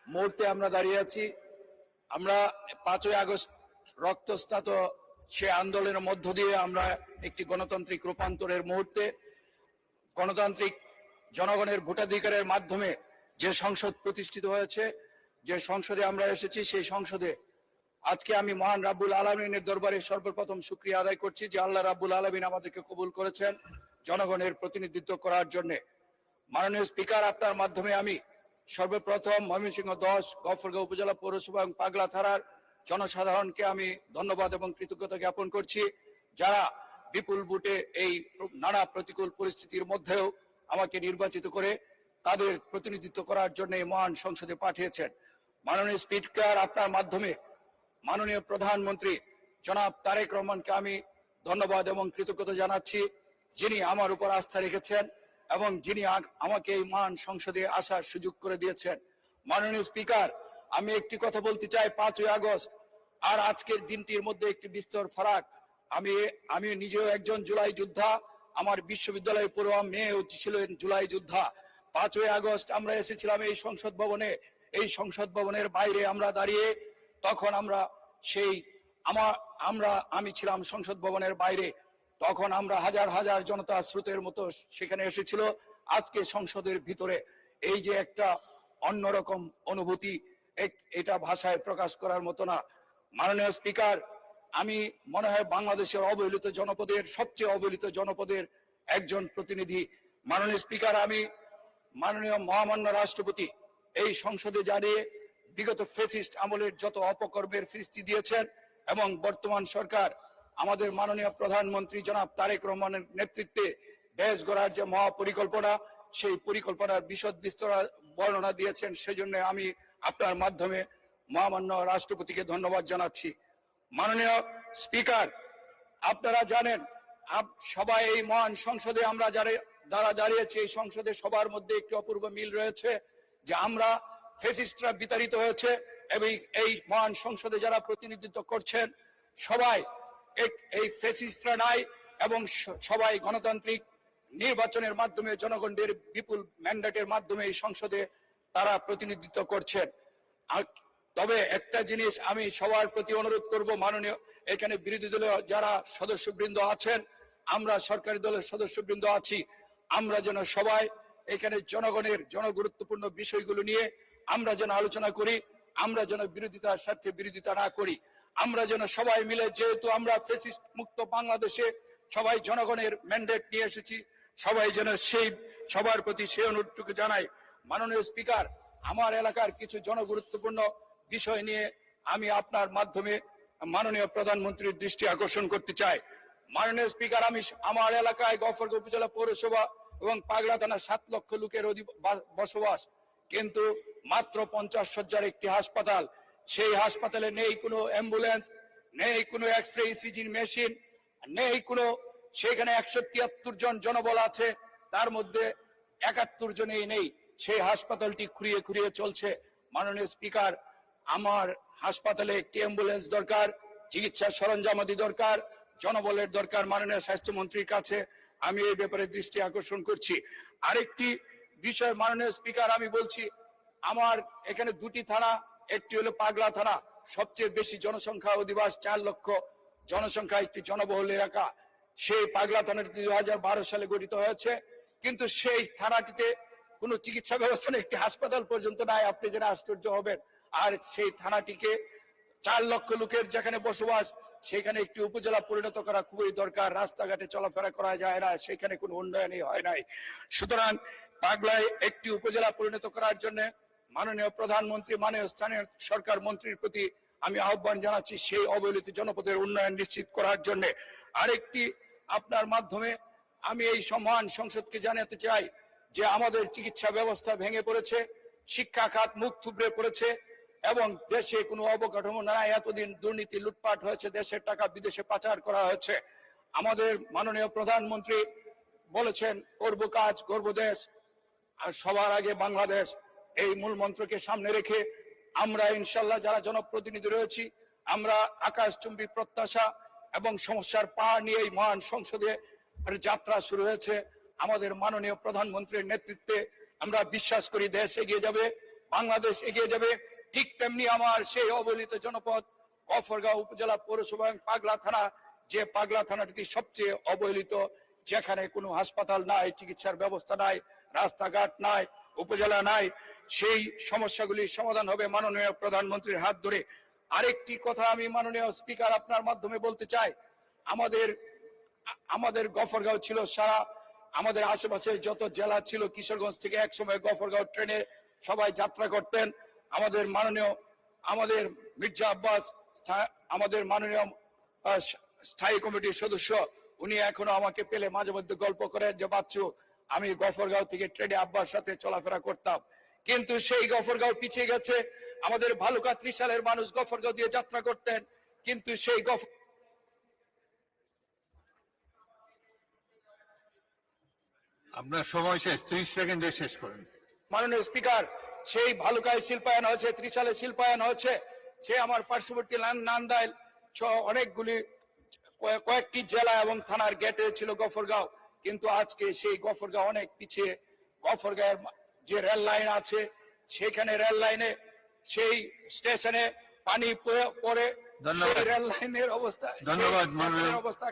মুহূর্তে আমরা দাঁড়িয়ে আছি। আমরা 5ই আগস্ট রক্তস্নাত সে আন্দোলনের মধ্য দিয়ে আমরা একটি গণতান্ত্রিক রূপান্তরের মুহূর্তে গণতান্ত্রিক জনগণের ভোটাধিকারের মাধ্যমে যে সংসদ প্রতিষ্ঠিত হয়েছে, যে সংসদে আমরা এসেছি, সেই সংসদে আজকে আমি মহান রাব্বুল আলামিনের দরবারে সর্বপ্রথম শুকরিয়া আদায় করছি যে আল্লাহ রাব্বুল আলামিন আমাদেরকে কবুল করেছেন জনগণের প্রতিনিধিত্ব করার জন্য। মাননীয় স্পিকার, আপনার মাধ্যমে আমি সর্বপ্রথম ময়মনসিংহ 10 গফরগাঁও উপজেলা পৌরসভা এবং পাগলা থানার জনসাধারণকে আমি ধন্যবাদ এবং কৃতজ্ঞতা জ্ঞাপন করছি, যারা বিপুল ভোটে এই নানা প্রতিকূল পরিস্থিতির মধ্যেও আমাকে নির্বাচিত করে তাদের প্রতিনিধিত্ব করার জন্য এই মহান সংসদে পাঠিয়েছেন। মাননীয় স্পিকার, আপনার মাধ্যমে মাননীয় প্রধানমন্ত্রী জনাব তারেক রহমানকে আমি ধন্যবাদ এবং কৃতজ্ঞতা জানাচ্ছি, যিনি আমার উপর আস্থা রেখেছেন এবং যিনি আমাকে এই মহান সংসদে আসার সুযোগ করে দিয়েছেন। মাননীয় স্পিকার, আমি একটি কথা বলতে চাই, 5ই আগস্ট আর আজকের দিনটির মধ্যে একটি বিস্তর ফারাক। আমি নিজেও একজন জুলাই যোদ্ধা, আমার বিশ্ববিদ্যালয়ে পড়ুয়া মেয়েও ছিলেন জুলাই যোদ্ধা। 5ই আগস্ট আমরা এসেছিলাম এই সংসদ ভবনে, এই সংসদ ভবনের বাইরে আমরা দাঁড়িয়ে, তখন আমি ছিলাম সংসদ ভবনের বাইরে, তখন আমরা হাজার হাজার জনতা স্রোতের মতো সেখানে এসেছিল। আজকে সংসদের ভিতরে এই যে একটা অন্যরকম অনুভূতি, এটা ভাষায় প্রকাশ করার মতো না। মাননীয় স্পিকার, আমি মনে হয় বাংলাদেশের অবহেলিত জনপদের সবচেয়ে অবহেলিত জনপদের একজন প্রতিনিধি। মাননীয় স্পিকার, আমি মাননীয় মহামান্য রাষ্ট্রপতি এই সংসদে দাঁড়িয়ে বিগত ফ্যাসিস্ট আমলের যত অপকর্মের ফিরিস্তি দিয়েছেন এবং বর্তমান সরকার আমাদের মাননীয় প্রধানমন্ত্রী জনাব তারেক রহমানের নেতৃত্বে দেশ গড়ার যে মহাপরিকল্পনা, সেই পরিকল্পনার বিশদ বিস্তর বর্ণনা দিয়েছেন, সেজন্য আমি আপনার মাধ্যমে মহামান্য রাষ্ট্রপতিকে ধন্যবাদ জানাচ্ছি। মাননীয় স্পিকার, আপনারা জানেন সবাই এই মহান সংসদে আমরা যারা দাঁড়িয়েছি, এই সংসদে সবার মধ্যে একটি অপূর্ব মিল রয়েছে যে আমরা ফ্যাসিস্টরা বিতাড়িত হয়েছে এবং এই মহান সংসদে যারা প্রতিনিধিত্ব করছেন সবাই এই ফ্যাসিস্টরা নাই এবং সবাই গণতান্ত্রিক নির্বাচনের মাধ্যমে জনগণের বিপুল ম্যান্ডেটের মাধ্যমে এই সংসদে তারা প্রতিনিধিত্ব করছেন। তবে একটা জিনিস আমি সবার প্রতি অনুরোধ করব, মাননীয় এখানে বিরোধী দলের যারা সদস্যবৃন্দ আছেন, আমরা সরকারি দলের সদস্যবৃন্দ আছি, আমরা যেন সবাই এখানে জনগণের জনগুরুত্বপূর্ণ বিষয়গুলো নিয়ে আমরা যেন আলোচনা করি, আমরা যেন বিরোধিতার স্বার্থে বিরোধিতা না করি, আমরা যেন সবাই মিলে, যেহেতু আমরা ফ্যাসিস্ট মুক্ত বাংলাদেশে সবাই জনগণের ম্যান্ডেট নিয়ে এসেছি, সবাই যেন সবার প্রতি সেই অনুরোধটুকু জানাই। মাননীয় স্পিকার, আমার এলাকার কিছু জনগুরুত্বপূর্ণ বিষয় নিয়ে আমি আপনার মাধ্যমে মাননীয় প্রধানমন্ত্রীর দৃষ্টি আকর্ষণ করতে চাই। মাননীয় স্পিকার, আমি আমার এলাকায় গফরগাঁও উপজেলা পৌরসভা এবং পাগলা থানার 7 লক্ষ লোকের বসবাস, কিন্তু মাত্র 50 শয্যার একটি হাসপাতাল। সেই হাসপাতালে নেই কোনো অ্যাম্বুলেন্স, নেই কোনো এক্সরে ইসিজি মেশিন, নেই কোনো, সেখানে 173 জন জনবল আছে, তার মধ্যে 71 জনেই নেই। সেই হাসপাতালটি খুঁড়িয়ে খুঁড়িয়ে চলছে। মাননীয় স্পিকার, আমার হাসপাতালে একটি অ্যাম্বুলেন্স দরকার, চিকিৎসার সরঞ্জামাদি দরকার, জনবলের দরকার। মাননীয় স্বাস্থ্যমন্ত্রীর কাছে আমি এই ব্যাপারে দৃষ্টি আকর্ষণ করছি। আরেকটি বিষয় মাননীয় স্পিকার, আমি বলছি, আমার এখানে 2টি থানা, একটি হলো পাগলা থানা, সবচেয়ে বেশি জনসংখ্যা, অধিবাস 4 লক্ষ জনসংখ্যা, একটি জনবহুল এলাকা। সেই পাগলা থানাটি 2012 সালে গঠিত হয়েছে, কিন্তু সেই থানাটিতে কোনো চিকিৎসা ব্যবস্থা নেই, একটি হাসপাতাল পর্যন্ত নাই। আপনি যেন আশ্চর্য হবেন। আর সেই থানাটিকে 4 লক্ষ লোকের যেখানে বসবাস, সেখানে একটি উপজেলা পরিণত করা খুবই দরকার। রাস্তাঘাটে চলাফেরা করা যায় না, সেখানে কোনো উন্নয়নই হয় নাই। সুতরাং পাগলায় একটি উপজেলা পরিণত করার জন্য মাননীয় প্রধানমন্ত্রী, মাননীয় স্থানীয় সরকার মন্ত্রীর প্রতি আমি আহ্বান জানাচ্ছি সেই অবহেলিত জনপদের উন্নয়ন নিশ্চিত করার জন্য। আরেকটি আপনার মাধ্যমে আমি এই মহান সংসদকে জানাতে চাই যে আমাদের চিকিৎসা ব্যবস্থা ভেঙে পড়েছে, শিক্ষা খাত মুখ থুবড়ে পড়েছে এবং দেশে কোনো অবকাঠামো নাই। এতদিন দুর্নীতি লুটপাট হয়েছে, দেশের টাকা বিদেশে পাচার করা হয়েছে। আমাদের মাননীয় প্রধানমন্ত্রী বলেছেন করব কাজ, গর্ব দেশ আর সবার আগে বাংলাদেশ। এই মূল মন্ত্রকে সামনে রেখে আমরা ইনশাল্লাহ যারা জনপ্রতিনিধি রয়েছি, আমরা আকাশচুম্বী প্রত্যাশা এবং সমস্যার পাহাড় নিয়ে এই মহান সংসদে যাত্রা শুরু হয়েছে। আমাদের মাননীয় প্রধানমন্ত্রীর নেতৃত্বে আমরা বিশ্বাস করি দেশ এগিয়ে যাবে, বাংলাদেশ এগিয়ে যাবে। ঠিক তেমনি আমার সেই অবহেলিত জনপদ গফরগাঁও উপজেলা পৌরসভা এবং পাগলা থানা, যে পাগলা থানাটি সবচেয়ে অবহেলিত, যেখানে কোনো হাসপাতাল নাই, চিকিৎসার ব্যবস্থা নাই, রাস্তাঘাট নাই, উপজেলা নাই, সেই সমস্যাগুলির সমাধান হবে মাননীয় প্রধানমন্ত্রীর হাত ধরে। আরেকটি কথা আমি মাননীয় স্পিকার আপনার মাধ্যমে বলতে চাই, আমাদের গফরগাঁও ছিল সারা আমাদের আশেপাশের যত জেলা ছিল, কিশোরগঞ্জ থেকে একসময় গফরগাঁও ট্রেনে সবাই যাত্রা করতেন। আমাদের মির্জা আব্বাস, আমাদের মাননীয় স্থায়ী কমিটির সদস্য, উনি এখনো আমাকে পেলে মাঝে মধ্যে গল্প করেন যে বাচ্চু, আমি গফরগাঁও থেকে ট্রেনে আব্বার সাথে চলাফেরা করতাম। কিন্তু সেই গফরগাঁও পিছিয়ে গেছে। আমাদের ভালুকা ত্রিশালের মানুষ গফরগাঁও দিয়ে যাত্রা করতেন, কিন্তু সেই আপনার সময় শেষ, 30 সেকেন্ডে শেষ করেন। মাননীয় স্পিকার, সেই ভালুকায় শিল্পায়ন হয়েছে, ত্রিশালে শিল্পায়ন হয়েছে, সে আমার পার্শ্ববর্তী নান্দাইল সহ অনেকগুলি কয়েকটি জেলা এবং থানার গেটে ছিল গফরগাঁও। কিন্তু আজকে সেই গফরগাঁও অনেক পিছিয়ে। গফরগাঁয়ের যে রেল লাইন আছে, সেখানে রেল লাইনে সেই স্টেশনে পানি পড়ে, সেই রেল লাইনের অবস্থা, ধন্যবাদ। অবস্থা